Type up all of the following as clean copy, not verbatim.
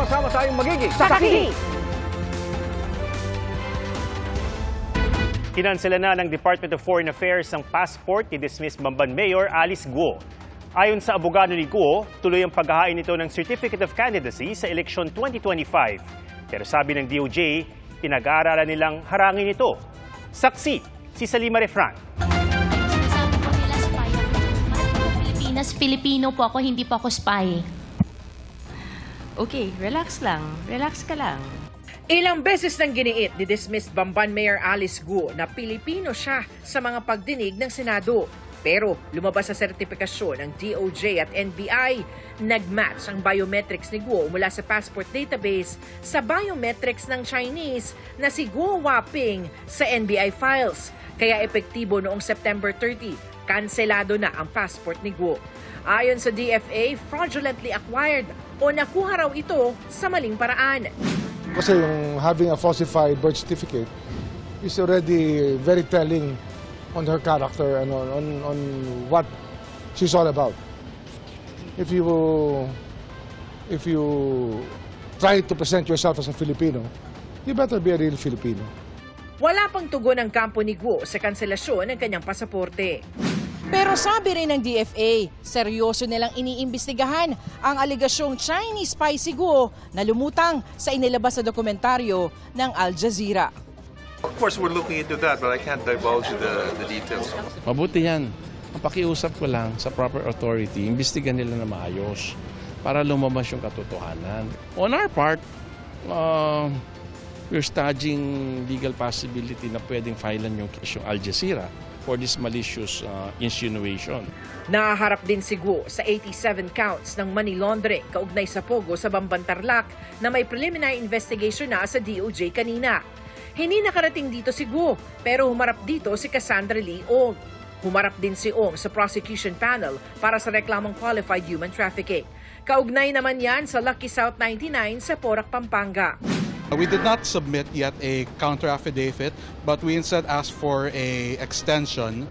sama-sama tayong magiging saksi! Kinansela na ng Department of Foreign Affairs ang passport ni dismissed Bamban Mayor Alice Guo. Ayon sa abogado ni Guo, tuloy ang paghahain nito ng Certificate of Candidacy sa eleksyon 2025. Pero sabi ng DOJ, pinag-aaralan nilang harangin ito. Saksi, si Salima Refran. Sabi po nila spy ako. Pilipinas, Pilipino po ako, hindi po ako spy. Okay, relax lang. Relax ka lang. Ilang beses nang giniit ni dismissed Bamban Mayor Alice Guo na Pilipino siya sa mga pagdinig ng Senado. Pero lumabas sa sertifikasyon ng DOJ at NBI, nag-match ang biometrics ni Guo mula sa passport database sa biometrics ng Chinese na si Guo Waping sa NBI files. Kaya epektibo noong September 30, kanselado na ang passport ni Guo. Ayon sa DFA, fraudulently acquired o nakuha raw ito sa maling paraan. Kasi yung having a falsified birth certificate is already very telling on her character and on what she's all about. If you try to present yourself as a Filipino, you better be a real Filipino. Wala pang tugon ang kampo ni Guo sa kanselasyon ng kanyang pasaporte. Pero sabi rin ng DFA, seryoso nilang iniimbestigahan ang aligasyong Chinese spy si Guo na lumutang sa inilabas na dokumentaryo ng Al Jazeera. Of course, we're looking into that, but I can't divulge the details. Mabuti yan. Ang pakiusap ko lang sa proper authority, imbestigan nila na maayos para lumabas yung katotohanan. On our part, we're studying legal possibility na pwedeng filean yung Al Jazeera for this malicious insinuation. Nahaharap din si Guo sa 87 counts ng money laundering kaugnay sa pogo sa Bamban Tarlac na may preliminary investigation na sa DOJ kanina. Hindi nakarating dito si Guo, pero humarap dito si Cassandra Lee Ong. Humarap din si Ong sa prosecution panel para sa reklamong qualified human trafficking. Kaugnay naman yan sa Lucky South 99 sa Porac, Pampanga. We did not submit yet a counter affidavit, but we instead asked for a extension.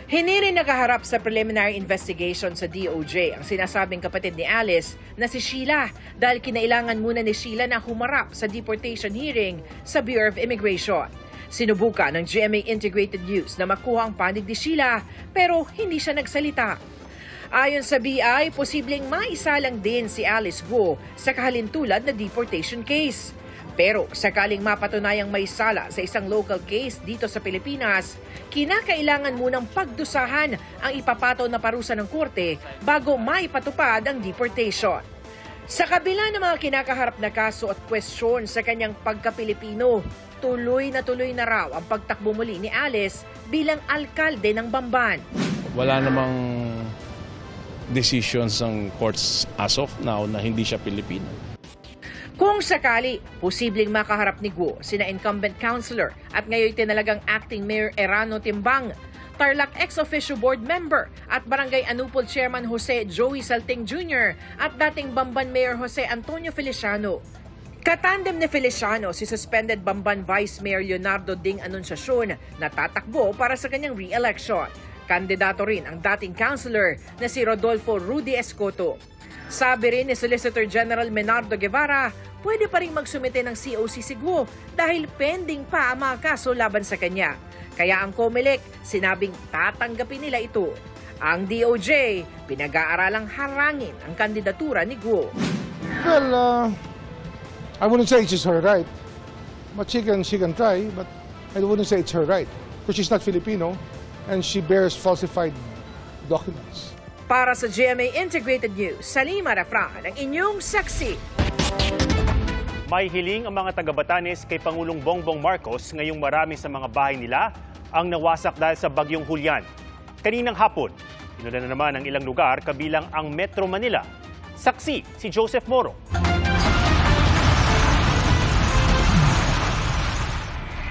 Hindi rin nakaharap sa preliminary investigation sa DOJ ang sinasabing kapatid ni Alice na si Sheila dahil kinailangan muna ni Sheila na humarap sa deportation hearing sa Bureau of Immigration. Sinubukan ng GMA Integrated News na makuha ang panig ni Sheila pero hindi siya nagsalita. Ayon sa BI, posibleng maisalang din si Alice Guo sa kahalintulad na deportation case. Pero sakaling mapatunayang may sala sa isang local case dito sa Pilipinas, kinakailangan munang pagdusahan ang ipapataw na parusa ng korte bago maipatupad ang deportation. Sa kabila ng mga kinakaharap na kaso at kwestiyon sa kanyang pagka-Pilipino, tuloy na raw ang pagtakbo muli ni Alice bilang alkalde ng Bamban. Wala namang decisions ng courts as of now na hindi siya Pilipino. Kung sakali, posibleng makaharap ni Guo sina incumbent councilor at ngayon tinalagang acting mayor Erano Timbang, Tarlac ex-officio board member at barangay Anupol chairman Jose Joey Salting Jr. at dating Bamban Mayor Jose Antonio Feliciano. Katandem ni Feliciano si suspended Bamban Vice Mayor Leonardo Ding Anunciacion na tatakbo para sa kanyang re-election. Kandidato rin ang dating councilor na si Rodolfo Rudy Escoto. Sabi rin ni Solicitor General Menardo Guevara, pwede pa rin magsumite ng COC si Guo dahil pending pa ang mga kaso laban sa kanya. Kaya ang COMELEC, sinabing tatanggapin nila ito. Ang DOJ, pinag-aaralang harangin ang kandidatura ni Guo. Well, I wouldn't say it's her right. But she can try, but I wouldn't say it's her right. Because she's not Filipino and she bears falsified documents. Para sa GMA Integrated News, Salima Refran, ang inyong saksi. May hiling ang mga taga-Batanes kay Pangulong Bongbong Marcos ngayong marami sa mga bahay nila ang nawasak dahil sa bagyong Julian. Kaninang hapon, inulan na naman ang ilang lugar kabilang ang Metro Manila. Saksi si Joseph Moro.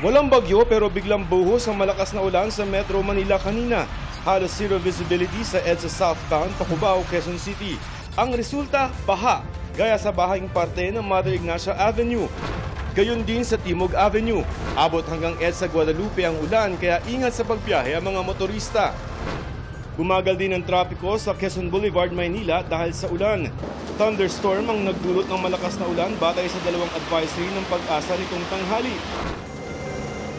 Walang bagyo pero biglang buhos ang malakas na ulan sa Metro Manila kanina. Halos zero visibility sa EDSA Southtown, Tacubao, Quezon City. Ang resulta, baha, gaya sa bahaging parte ng Mother Ignacia Avenue. Gayon din sa Timog Avenue. Abot hanggang EDSA Guadalupe ang ulan kaya ingat sa pagbiyahe ang mga motorista. Bumagal din ang trapiko sa Quezon Boulevard, Maynila dahil sa ulan. Thunderstorm ang nagdulot ng malakas na ulan batay sa dalawang advisory ng Pag-asa nitong tanghali.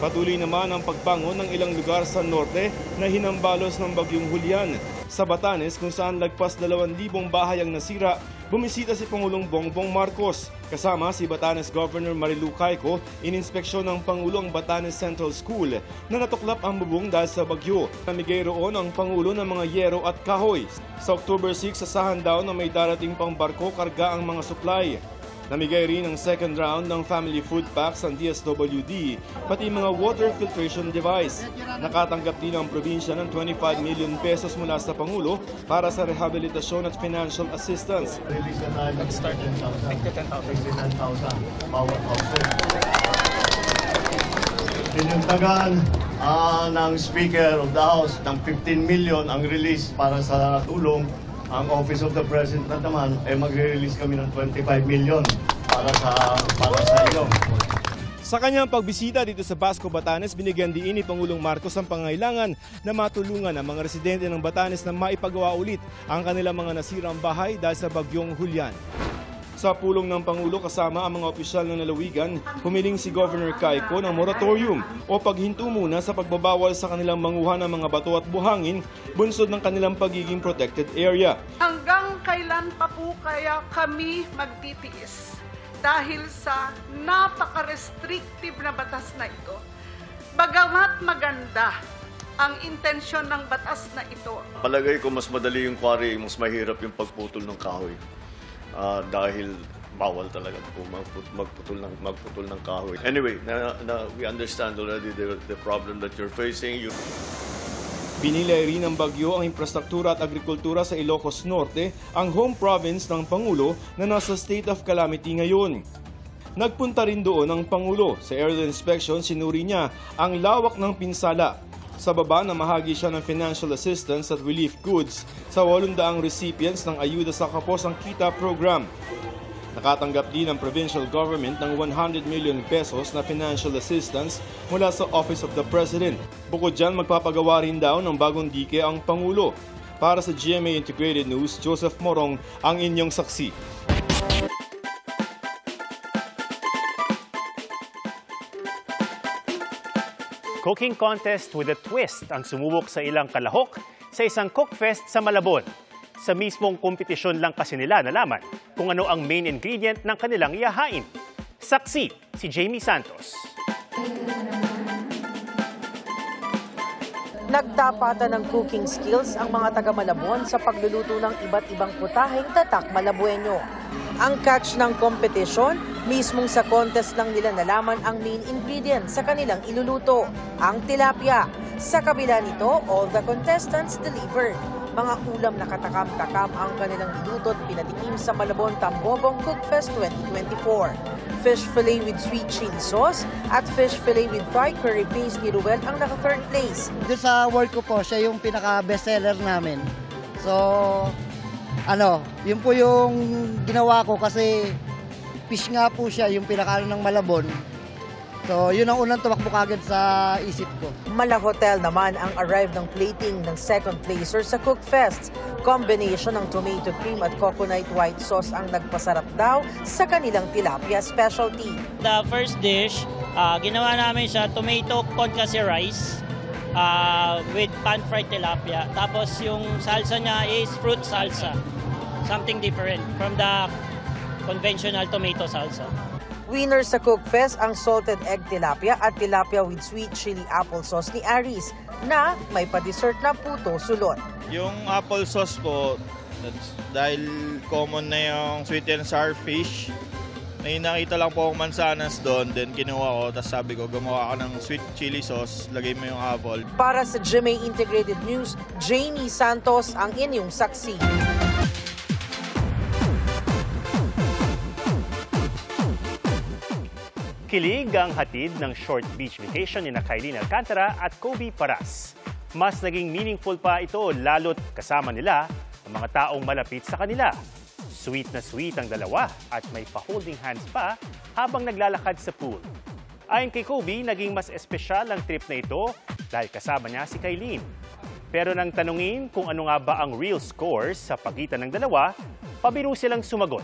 Patuloy naman ang pagbangon ng ilang lugar sa norte na hinambalos ng bagyong Julian. Sa Batanes, kung saan lagpas 2,000 bahay ang nasira, bumisita si Pangulong Bongbong Marcos. Kasama si Batanes Governor Marilu Cayco, ininspeksyon ng Pangulo ang Batanes Central School na natuklap ang bubong dahil sa bagyo. Namigay roon ang Pangulo ng mga yero at kahoy. Sa October 6, asahan daw na may darating pang barko karga ang mga supply. Namigay rin ang second round ng family food packs ang DSWD, pati mga water filtration device. Nakatanggap din ang probinsya ng 25 million pesos mula sa Pangulo para sa rehabilitasyon at financial assistance. Pinuntagan ng Speaker of the House ng 15 million ang release para sa tulong. Ang Office of the President naman ay magre-release kami ng 25 million para sa iyo. Sa kanyang pagbisita dito sa Basco, Batanes, binigyan diin ni Pangulong Marcos ang pangangailangan na matulungan ang mga residente ng Batanes na maipagawa ulit ang kanilang mga nasirang bahay dahil sa bagyong Julian. Sa pulong ng Pangulo kasama ang mga opisyal ng lalawigan, humiling si Governor Cayco ng moratorium o paghinto muna sa pagbabawal sa kanilang manguha ng mga bato at buhangin bunsod ng kanilang pagiging protected area. Hanggang kailan pa po kaya kami magtitiis dahil sa napaka-restrictive na batas na ito? Bagamat maganda ang intensyon ng batas na ito. Palagay ko mas madali yung quarry, mas mahirap yung pagputol ng kahoy. Dahil bawal talaga magputol ng kahoy. Anyway, we understand already the problem that you're facing. Pinilay rin ng bagyo ang infrastruktura at agrikultura sa Ilocos Norte, ang home province ng Pangulo na nasa state of calamity ngayon. Nagpunta rin doon ang Pangulo. Sa aerial inspection, sinuri niya ang lawak ng pinsala. Sa baba na mahagi siya ng financial assistance at relief goods sa 800 recipients ng Ayuda sa Kapos ang Kita program. Nakatanggap din ang provincial government ng 100 million pesos na financial assistance mula sa Office of the President. Bukod dyan, magpapagawa rin daw ng bagong dike ang Pangulo. Para sa GMA Integrated News, Joseph Morong ang inyong saksi. Cooking contest with a twist ang sumubok sa ilang kalahok sa isang cookfest sa Malabon. Sa mismong kompetisyon lang kasi nila nalaman kung ano ang main ingredient ng kanilang ihahain. Saksi si Jamie Santos. Nagtapatan ng cooking skills ang mga taga Malabon sa pagluluto ng iba't ibang putaheng tatak Malabueño. Ang catch ng kompetisyon, mismong sa contest lang nila nalaman ang main ingredient sa kanilang iluluto, ang tilapia. Sa kabila nito, all the contestants delivered. Mga ulam na katakam-takam ang kanilang niluto at pinatikim sa Malabon Tambobong Cookfest 2024. Fish fillet with sweet chili sauce at fish fillet with Thai curry paste ni Ruel ang naka-third place. Doon sa work ko po, siya yung pinaka-bestseller namin. So, yun po yung ginawa ko kasi fish nga po siya yung pinakaano ng Malabon. So, yun ang unang tumakbo kagad sa isip ko. Mala Hotel naman ang arrive ng plating ng second placer sa Cookfest. Combination ng tomato cream at coconut white sauce ang nagpasarap daw sa kanilang tilapia specialty. The first dish, ginawa namin siya tomato concasse rice with pan-fried tilapia. Tapos yung salsa niya is fruit salsa. Something different from the conventional tomato salsa. Winner sa Cookfest ang salted egg tilapia at tilapia with sweet chili applesauce ni Aris na may pa-dessert na puto sulot. Yung applesauce po, dahil common na yung sweet and sour fish, may nakita lang po akong mansanas doon, then kinuha ko, tapos sabi ko, gumawa ka ng sweet chili sauce, lagay mo yung apple. Para sa GMA Integrated News, Jamie Santos ang inyong saksi. Kilig ang hatid ng short beach vacation ni Kylene Alcantara at Kobe Paras. Mas naging meaningful pa ito lalo't kasama nila ang mga taong malapit sa kanila. Sweet na sweet ang dalawa at may pa-holding hands pa habang naglalakad sa pool. Ayon kay Kobe, naging mas espesyal ang trip na ito dahil kasama niya si Kylene. Pero nang tanungin kung ano nga ba ang real scores sa pagitan ng dalawa, pabiro silang sumagot.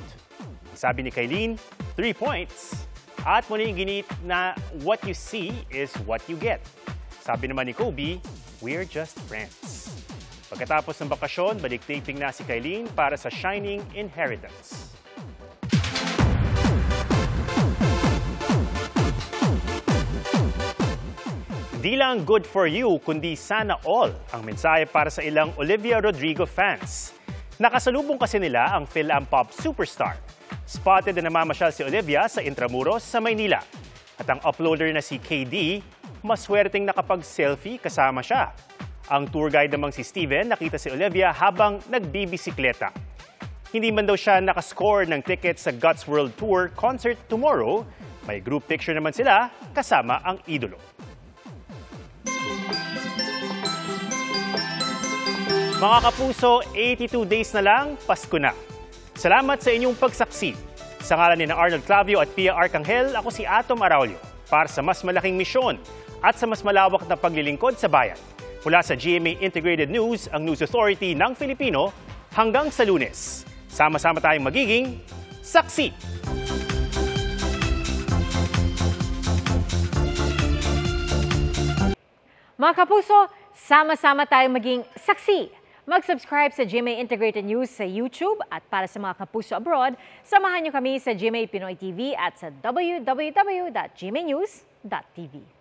Sabi ni Kylene, 3 points. At muna yung ginit na what you see is what you get. Sabi naman ni Kobe, we're just friends. Pagkatapos ng bakasyon, balik taping na si Kylene para sa Shining Inheritance. Di lang good for you, kundi sana all ang mensahe para sa ilang Olivia Rodrigo fans. Nakasalubong kasi nila ang Philampop superstar. Spotted na namamasyal si Olivia sa Intramuros sa Maynila. At ang uploader na si KD, maswerteng nakapag-selfie kasama siya. Ang tour guide namang si Steven nakita si Olivia habang nagbibisikleta. Hindi man daw siya nakascore ng ticket sa Guts World Tour concert tomorrow, may group picture naman sila kasama ang idolo. Mga kapuso, 82 days na lang, Pasko na. Salamat sa inyong pagsaksi. Sa ngalan ni Arnold Clavio at Pia Arcangel, ako si Atom Araulio para sa mas malaking misyon at sa mas malawak na paglilingkod sa bayan. Mula sa GMA Integrated News, ang News Authority ng Filipino, hanggang sa Lunes. Sama-sama tayong magiging saksi. Mga kapuso, sama-sama tayong maging saksi. Mag-subscribe sa GMA Integrated News sa YouTube at para sa mga kapuso abroad, samahan niyo kami sa GMA Pinoy TV at sa www.gmanews.tv.